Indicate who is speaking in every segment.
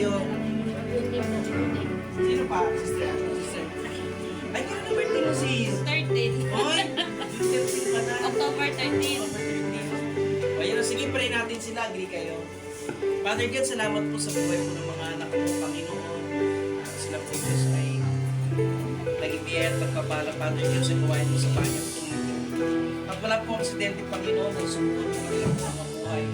Speaker 1: kayo. Sino pa? Sister. Ay, kaya na birthday mo sis.
Speaker 2: 13.
Speaker 1: Oy, 13 pa na.
Speaker 2: October 13.
Speaker 1: October 13. Ayun, sige, pray natin sila. Agree kayo. Father God, salamat po sa buhay po ng mga anak mo, Panginoon. Sila po Diyos ay naging biyaya at pagpapala, Father Diyos, ay gawain mo sa banyang tumulong. At wala po aksidente, Panginoon, na sumpunod mo nila po mga buhay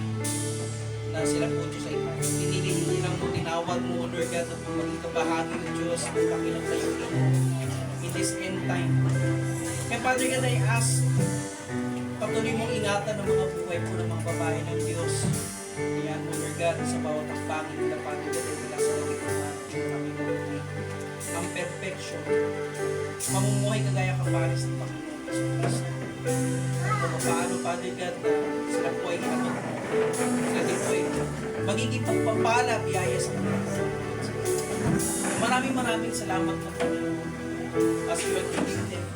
Speaker 1: na sila po Diyos ay hindi lang mo, tinawag mo, Lord God, na po maging kabahagi ng Diyos ang Panginoon tayo in this end time. Kaya Father God, I ask, patuloy mong ingatan ng mga buhay po ng mga babae ng Diyos. Kaya mo, Lord God, sa bawat akbangin nila, Father God, ay wala sa lagit ng ating Panginoon. Ang perfection, mamumuhay kagaya kapares ng Panginoon sa Kristo. Kung paano, Father God, na sila po ay kamot mo. Sila din po ay magiging pagpapala, biyaya sa kanila. Maraming salamat po, Panginoon. As we are giving them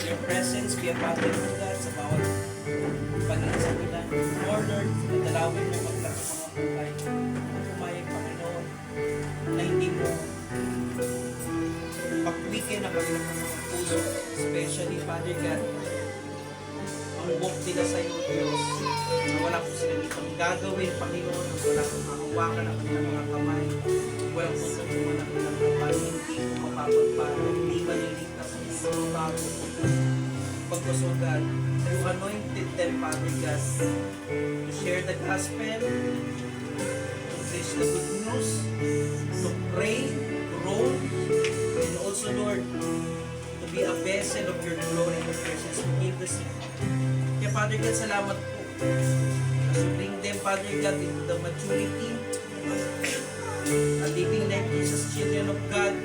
Speaker 1: your presence, be a Father God, sa bawat pag-iisip nila. Lord, dalawin mo maglakas mga buhay. Pumayag, Panginoon, na hindi mo pagwikin ang kanilang mga puso, especially, Father God, ang walk nila sa iyo, Diyos, na wala po sila dito gagawin, Panginoon, na wala kong mahawakan ang kanilang mga kamay, walang puso mo ang kanilang kamay, hindi mo mapapagpala, hindi maliligtas ang mga bago. Pagpuso, God, you anointed them, Father God, to share the gospel, to preach the good news, to pray, to roll, and also, Lord, to be a vessel of your glory and presence to give the sick. Kaya, Father God, salamat po. As you bring them, Father God, into the maturity, a living like Jesus, children of God,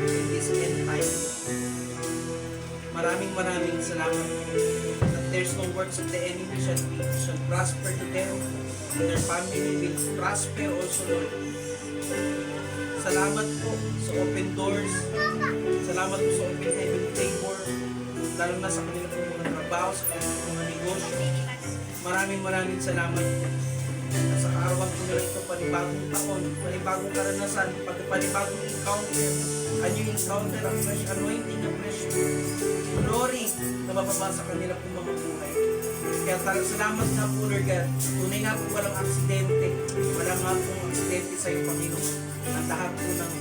Speaker 1: in this end time. Maraming salamat. That there's no works of the enemy shall prosper to them, and their family will prosper also, Lord. Salamat po sa open doors. Salamat po sa open heaven favor. Lalo na sa kanilang mga trabaho, sa kanilang mga negosyo. Maraming salamat po. Sa arawan po nila ito, panibagong taon, panibagong karanasan, panibagong encounter. Ano yung encounter, ang fresh anointing, ang fresh glory na mababa sa kanila po mga buhay. Kaya talagang salamat na po, Lord God. Tunay nga po walang aksidente. Walang nga po aksidente sa iyo, Panginoon. Ang lahat po ng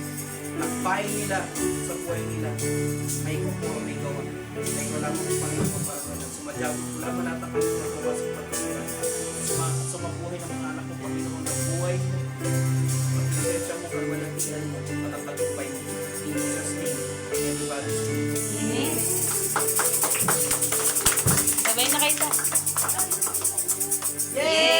Speaker 1: nagpahin nila sa buhay nila ay kung may gawa. Ay wala po Panginoon para sumadya po. Wala manatakan po na gawa sa pagkakira. Sa mabuhay ng mga anak mo, Panginoon, ng buhay mo. Pagkakira mo, karwalatian mo, matapagupay mo. In Jesus' name, everybody.
Speaker 2: Amen. Sabay na kayo.
Speaker 1: Yay!